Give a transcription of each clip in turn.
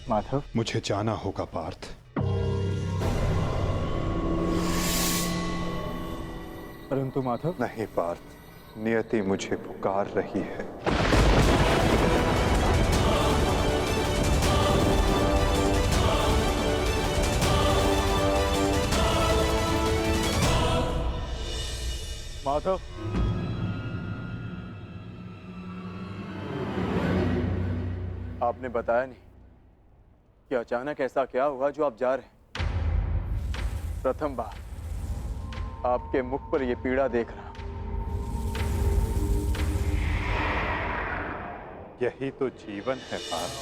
माधव, मुझे जाना होगा पार्थ। परंतु माधव। नहीं पार्थ, नियति मुझे पुकार रही है। माधव, आपने बताया नहीं कि अचानक ऐसा क्या हुआ जो आप जा रहे हैं। प्रथम बार आपके मुख पर यह पीड़ा देख रहा। यही तो जीवन है पार्थ।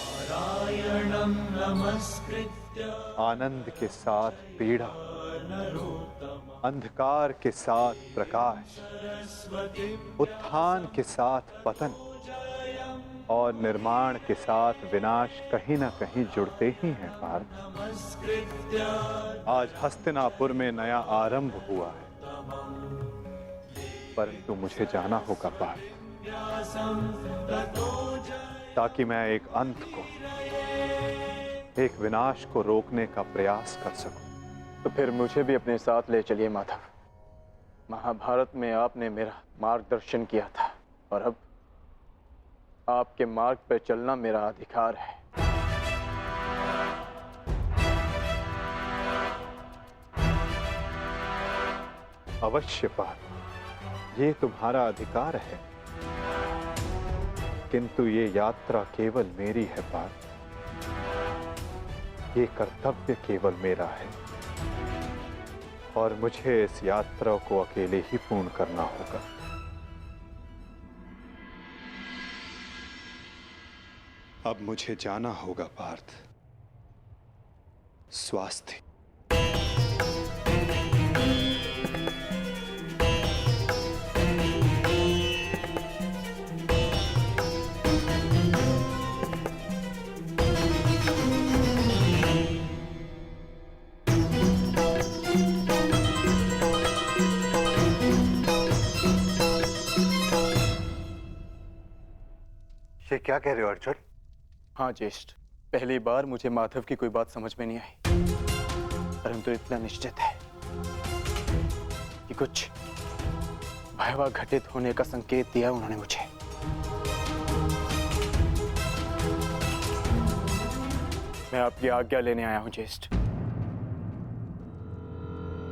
आनंद के साथ पीड़ा, अंधकार के साथ प्रकाश, उत्थान के साथ पतन और निर्माण के साथ विनाश कहीं ना कहीं जुड़ते ही हैं पार्थ। आज हस्तिनापुर में नया आरंभ हुआ है, परंतु मुझे जाना होगा पार्थ, ताकि मैं एक अंत को, एक विनाश को रोकने का प्रयास कर सकूं। तो फिर मुझे भी अपने साथ ले चलिए माधव। महाभारत में आपने मेरा मार्गदर्शन किया था और अब आपके मार्ग पर चलना मेरा अधिकार है। अवश्य पार्थ, ये तुम्हारा अधिकार है, किंतु ये यात्रा केवल मेरी है पार्थ। ये कर्तव्य केवल मेरा है और मुझे इस यात्रा को अकेले ही पूर्ण करना होगा। अब मुझे जाना होगा पार्थ। स्वास्थ्य। ये क्या कह रहे हो अर्जुन? हाँ ज्येष्ठ, पहली बार मुझे माधव की कोई बात समझ में नहीं आई, परंतु इतना निश्चित है कि कुछ भयावह घटित होने का संकेत दिया उन्होंने मुझे। मैं आपकी आज्ञा लेने आया हूं ज्येष्ठ।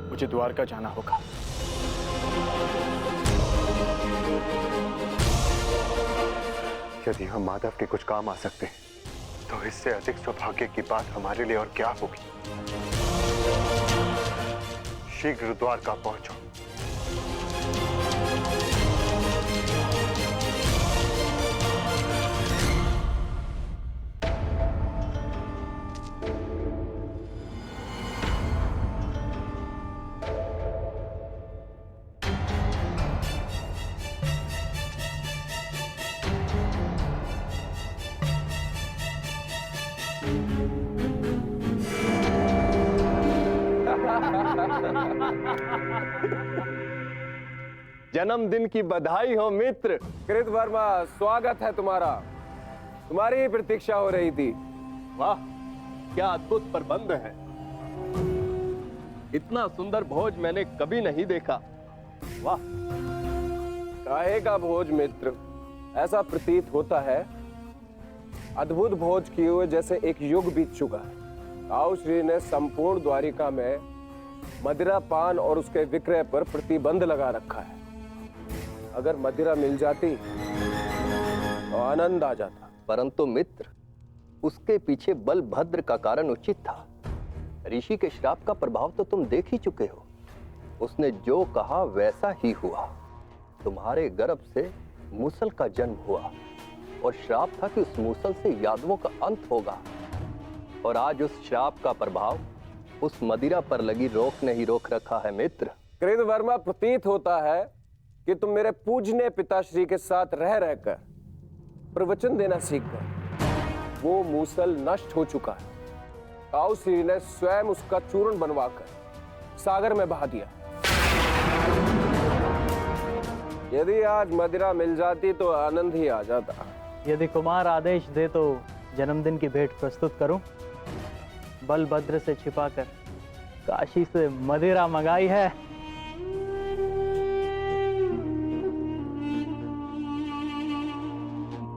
मुझे द्वारका जाना होगा। यदि हम माधव के कुछ काम आ सकते हैं, तो इससे अधिक सौभाग्य की बात हमारे लिए और क्या होगी। शीघ्र द्वारका पहुंचो। जन्मदिन की बधाई हो मित्र। कृतवर्मा, स्वागत है तुम्हारा। तुम्हारी ही प्रतीक्षा हो रही थी। वाह, क्या अद्भुत प्रबंध है। इतना सुंदर भोज मैंने कभी नहीं देखा। वाह। काहे का भोज मित्र? ऐसा प्रतीत होता है अद्भुत भोज किए हुए जैसे एक युग बीत चुका है। ताऊ श्री ने संपूर्ण द्वारिका में मदिरा पान और उसके विक्रय पर प्रतिबंध लगा रखा है। अगर मदिरा मिल जाती तो आनंद आ जाता। परंतु मित्र, उसके पीछे बलभद्र का कारण उचित था। ऋषि के श्राप का प्रभाव तो तुम देख ही चुके हो। उसने जो कहा वैसा ही हुआ। तुम्हारे गर्भ से मूसल का जन्म हुआ और श्राप था कि उस मूसल से यादवों का अंत होगा। और आज उस श्राप का प्रभाव उस मदिरा पर लगी रोक ने ही रोक रखा है मित्र। कृतवर्मा, प्रतीत होता है कि तुम मेरे पूजनीय पिताश्री के साथ रह रहकर प्रवचन देना सीख गए। वो मूसल नष्ट हो चुका है। ताऊ श्री ने स्वयं उसका चूर्ण बनवाकर सागर में बहा दिया। यदि आज मदिरा मिल जाती तो आनंद ही आ जाता। यदि कुमार आदेश दे तो जन्मदिन की भेंट प्रस्तुत करूं। बलभद्र से छिपाकर काशी से मदिरा मंगाई है।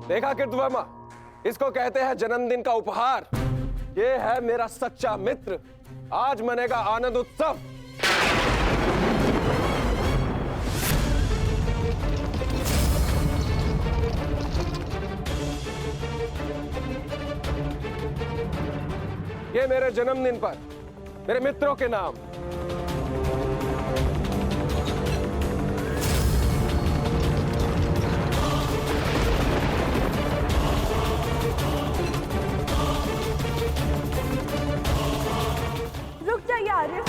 देखा कृतवर्मा, इसको कहते हैं जन्मदिन का उपहार। ये है मेरा सच्चा मित्र। आज मनेगा आनंद उत्सव। ये मेरे जन्मदिन पर मेरे मित्रों के नाम। रुक जाइए आर्य।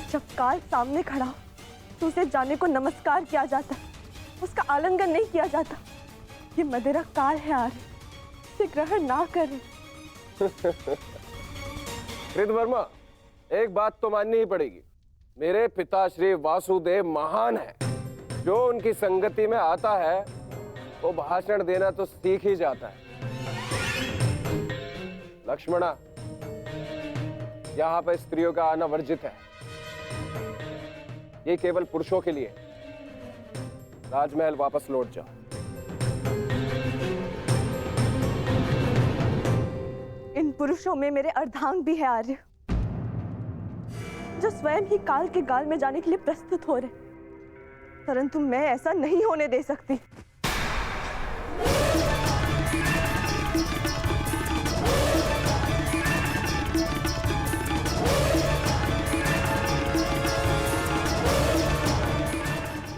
जब काल सामने खड़ा हो तो उसे जाने को नमस्कार किया जाता, उसका आलिंगन नहीं किया जाता। ये मदिरा काल है आर्य, इसे ग्रहण ना करें। कृतवर्मा, एक बात तो माननी ही पड़ेगी। मेरे पिता श्री वासुदेव महान है। जो उनकी संगति में आता है वो भाषण देना तो सीख ही जाता है। लक्ष्मणा, यहाँ पर स्त्रियों का आना वर्जित है। ये केवल पुरुषों के लिए। राजमहल वापस लौट जाओ। इन पुरुषों में मेरे अर्धांग भी है आर्य, जो स्वयं ही काल के गाल में जाने के लिए प्रस्तुत हो रहे, परंतु मैं ऐसा नहीं होने दे सकती।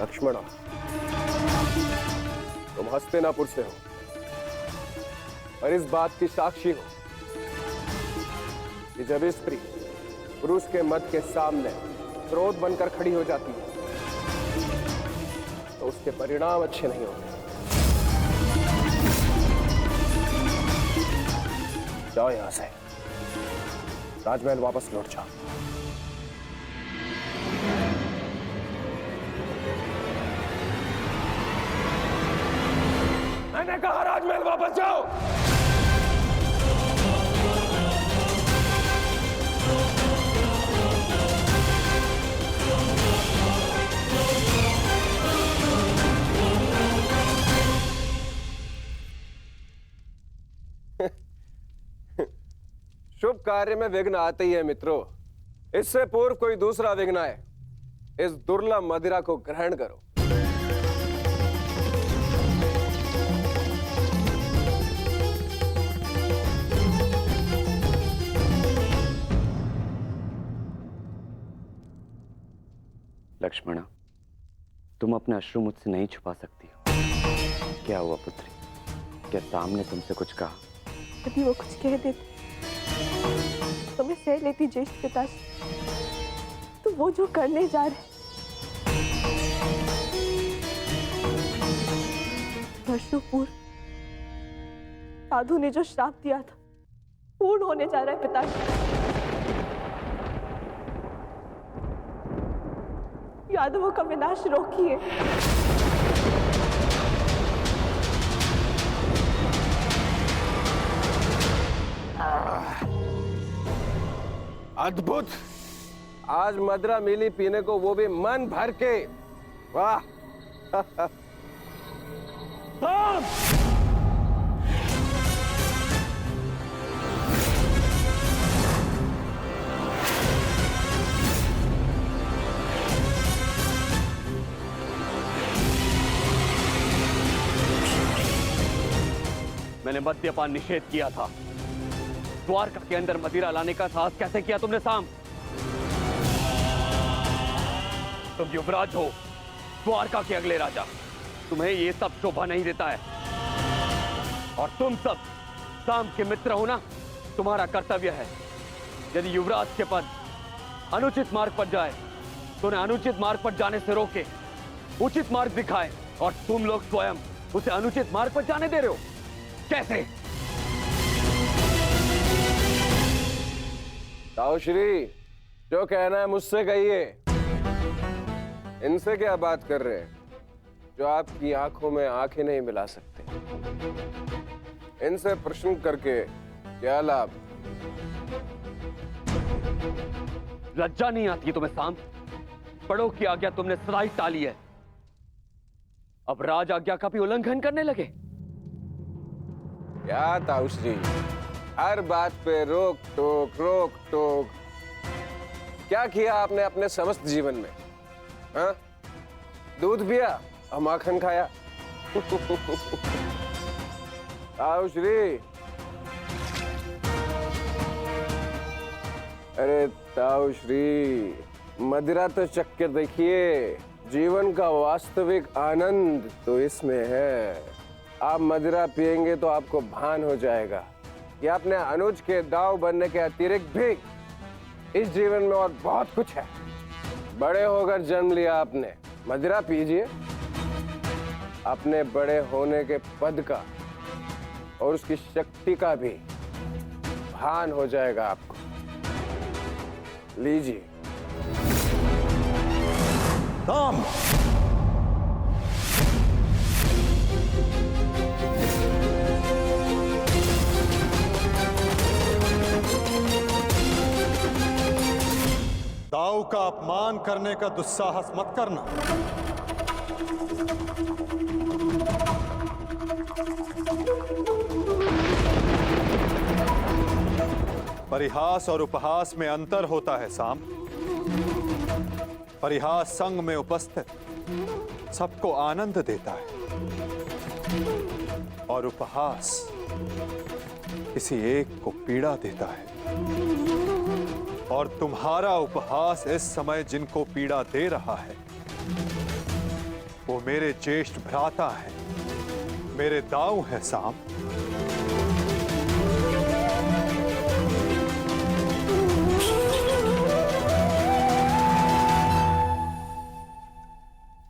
लक्ष्मणा, तुम हस्तिनापुर से हो और इस बात की साक्षी हो कि जब स्त्री पुरुष के मत के सामने क्रोध बनकर खड़ी हो जाती है तो उसके परिणाम अच्छे नहीं होते। जाओ यहां से, राजमहल वापस लौट जाओ। मैंने कहा राजमहल वापस जाओ। शुभ कार्य में विघ्न आते ही है मित्रों। इससे पूर्व कोई दूसरा विघ्न आए, इस दुर्लभ मदिरा को ग्रहण करो। लक्ष्मणा, तुम अपने अश्रु मुझसे नहीं छुपा सकती हो। क्या हुआ पुत्री? क्या सामने तुमसे कुछ कहा? यदि वो कुछ कह देते तो मैं सह लेती ज्येष्ठ पिताजी। तो वो जो करने जा रहे, वर्षों पूर्व साधु ने जो श्राप दिया था पूर्ण होने जा रहा है पिताजी। यादवों का विनाश रोकिए। अद्भुत! आज मदिरा मिली पीने को, वो भी मन भर के। वाह! मैंने मद्यपान निषेध किया था। द्वारका के अंदर मदिरा लाने का साहस कैसे किया तुमने साम? तुम युवराज हो, द्वारका के अगले राजा। तुम्हें ये सब शोभा नहीं देता है। और तुम सब साम के मित्र हो ना, तुम्हारा कर्तव्य है यदि युवराज के पद अनुचित मार्ग पर जाए तो उन्हें अनुचित मार्ग पर जाने से रोके, उचित मार्ग दिखाए। और तुम लोग स्वयं उसे अनुचित मार्ग पर जाने दे रहे हो। कैसे? ताऊ श्री, जो कहना है मुझसे कहिए। इनसे क्या बात कर रहे हैं जो आपकी आंखों में आंखें नहीं मिला सकते? इनसे प्रश्न करके क्या लाभ? लज्जा नहीं आती तुम्हें साम? बड़ों की आज्ञा तुमने सदा ही टाली है, अब राज आज्ञा का भी उल्लंघन करने लगे। क्या ताऊश्री, हर बात पे रोक टोक। क्या किया आपने अपने समस्त जीवन में? हाँ? दूध पिया और माखन खाया। ताऊश्री, अरे ताऊश्री, मदिरा तो चक्कर देखिए। जीवन का वास्तविक आनंद तो इसमें है। आप मदिरा पिएंगे तो आपको भान हो जाएगा कि आपने अनुज के दाव बनने के अतिरिक्त भी इस जीवन में और बहुत कुछ है। बड़े होकर जन्म लिया आपने, मदिरा पीजिए। अपने बड़े होने के पद का और उसकी शक्ति का भी भान हो जाएगा आपको। लीजिए। साम! दाऊ का अपमान करने का दुस्साहस मत करना। परिहास और उपहास में अंतर होता है साम। परिहास संग में उपस्थित सबको आनंद देता है और उपहास किसी एक को पीड़ा देता है। और तुम्हारा उपहास इस समय जिनको पीड़ा दे रहा है वो मेरे ज्येष्ठ भ्राता हैं, मेरे दाऊ हैं साम।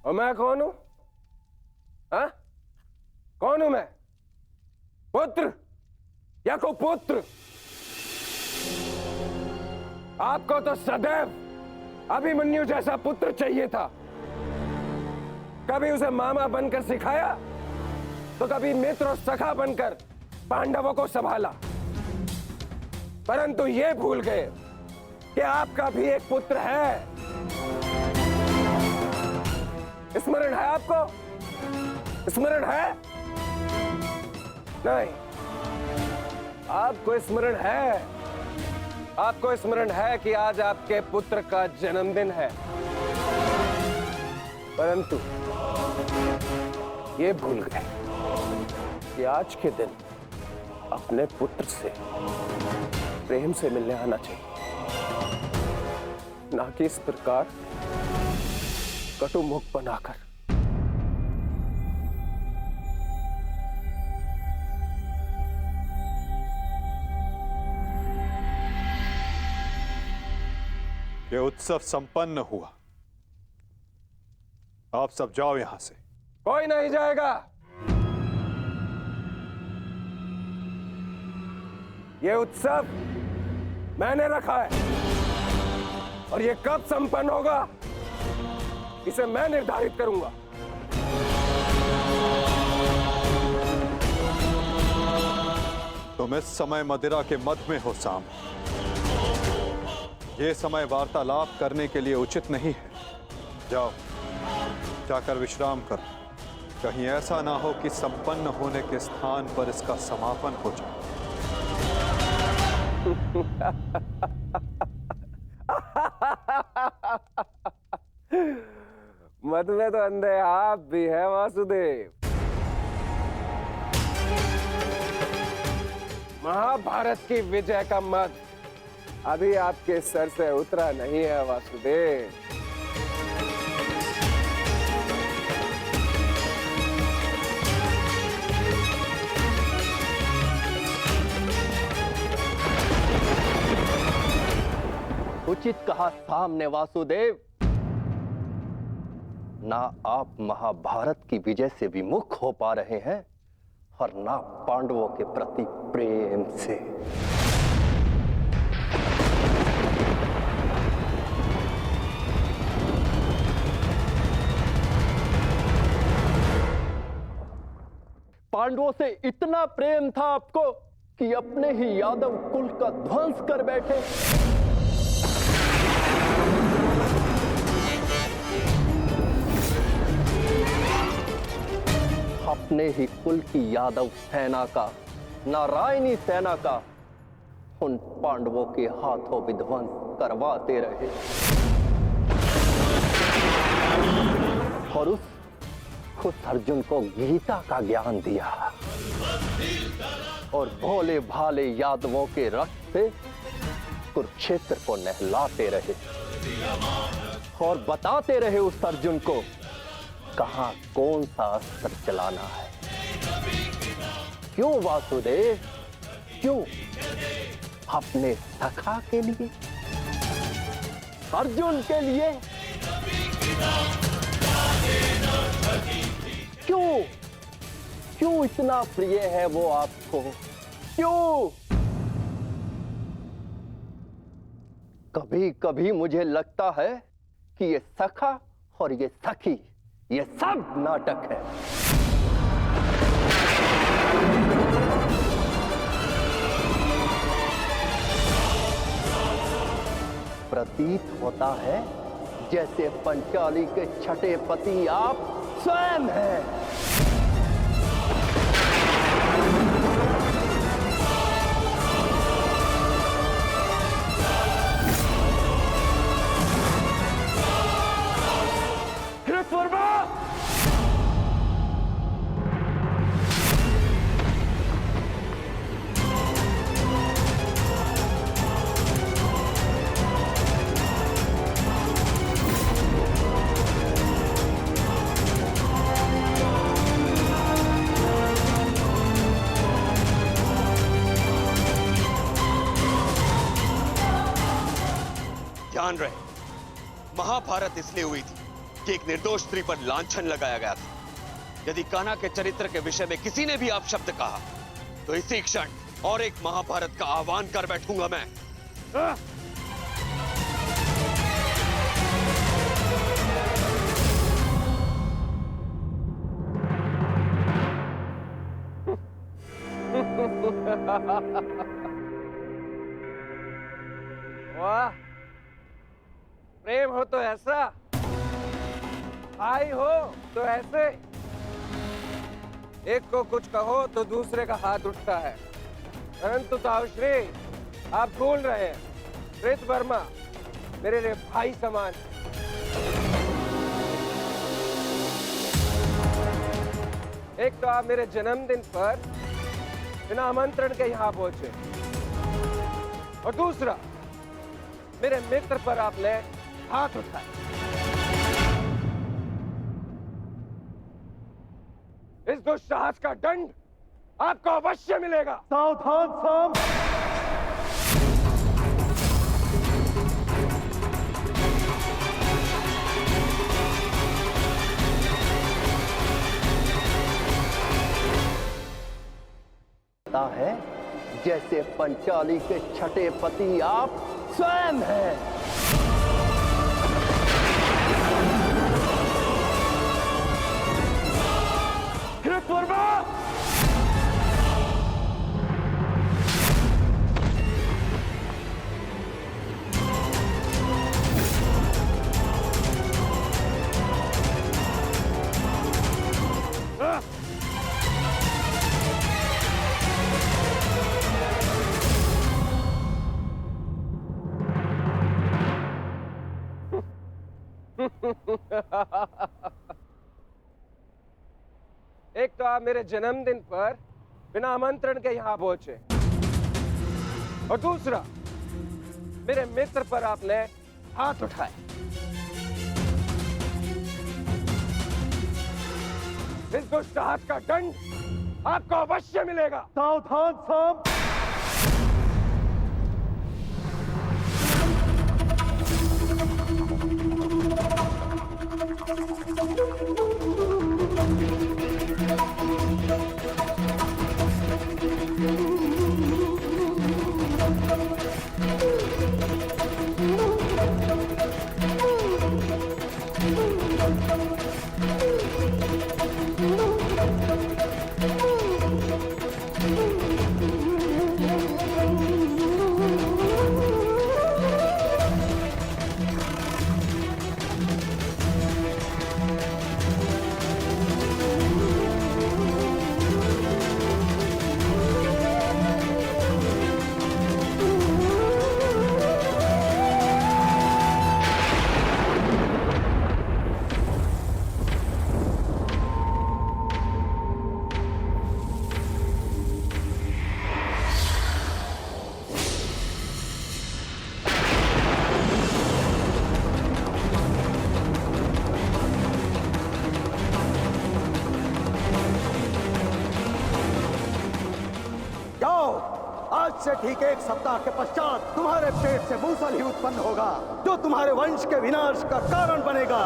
और मैं कौन हूं? हाँ? कौन हूं मैं? पुत्र या कुपुत्र? आपको तो सदैव अभिमन्यु जैसा पुत्र चाहिए था। कभी उसे मामा बनकर सिखाया तो कभी मित्र और सखा बनकर पांडवों को संभाला, परंतु ये भूल गए कि आपका भी एक पुत्र है। स्मरण है आपको? स्मरण है? नहीं। आपको स्मरण है? आपको स्मरण है कि आज आपके पुत्र का जन्मदिन है, परंतु ये भूल गए कि आज के दिन अपने पुत्र से प्रेम से मिलने आना चाहिए, ना कि इस प्रकार कटु मुख बनाकर। ये उत्सव संपन्न हुआ, आप सब जाओ यहां से। कोई नहीं जाएगा। ये उत्सव मैंने रखा है और ये कब संपन्न होगा इसे मैं निर्धारित करूंगा। तुम इस समय मदिरा के मध में हो साम। ये समय वार्तालाप करने के लिए उचित नहीं है। जाओ, जाकर विश्राम करो। कहीं ऐसा ना हो कि संपन्न होने के स्थान पर इसका समापन हो जाए। मद में तो अंधे आप भी है वासुदेव। महाभारत की विजय का मद अभी आपके सर से उतरा नहीं है वासुदेव। उचित कहा सामने वासुदेव। ना आप महाभारत की विजय से विमुख हो पा रहे हैं और ना पांडवों के प्रति प्रेम से। पांडवों से इतना प्रेम था आपको कि अपने ही यादव कुल का ध्वंस कर बैठे। अपने ही कुल की यादव सेना का, नारायणी सेना का उन पांडवों के हाथों विध्वंस करवाते रहे और उस अर्जुन को गीता का ज्ञान दिया और भोले भाले यादवों के रक्त से कुरुक्षेत्र को नहलाते रहे और बताते रहे उस अर्जुन को कहां कौन सा अस्त्र चलाना है। क्यों वासुदेव, क्यों? अपने सखा के लिए, अर्जुन के लिए। क्यों इतना प्रिय है वो आपको? क्यों? कभी कभी मुझे लगता है कि ये सखा और ये सखी, ये सब नाटक है। प्रतीत होता है जैसे पंचाली के छठे पति आप स्वयं हैं। कृतवर्मा! ध्यान रहे, महाभारत इसलिए हुई थी कि एक निर्दोष स्त्री पर लांछन लगाया गया था। यदि कान्हा के चरित्र के विषय में किसी ने भी अपशब्द कहा तो इसी क्षण और एक महाभारत का आह्वान कर बैठूंगा मैं। वाह, प्रेम हो तो ऐसा, भाई हो तो ऐसे। एक को कुछ कहो तो दूसरे का हाथ उठता है, परंतु ताउश्री आप भूल रहे हैं, कृतवर्मा मेरे लिए भाई समान है। एक तो आप मेरे जन्मदिन पर बिना आमंत्रण के यहाँ पहुंचे और दूसरा मेरे मित्र पर आपने हाथ उठाया। इस दुस्साहस का दंड आपको अवश्य मिलेगा। सावधान साम। लगता है जैसे पंचाली के छठे पति आप स्वयं हैं। कृतवर्मा! एक तो आप मेरे जन्मदिन पर बिना आमंत्रण के यहाँ पहुंचे और दूसरा मेरे मित्र पर आपने हाथ उठाए। इस दुस्साहस का दंड आपको अवश्य मिलेगा। सावधान साम। Thank you. जाओ। आज से ठीक 1 सप्ताह के पश्चात तुम्हारे पेट से मूसल ही उत्पन्न होगा जो तुम्हारे वंश के विनाश का कारण बनेगा।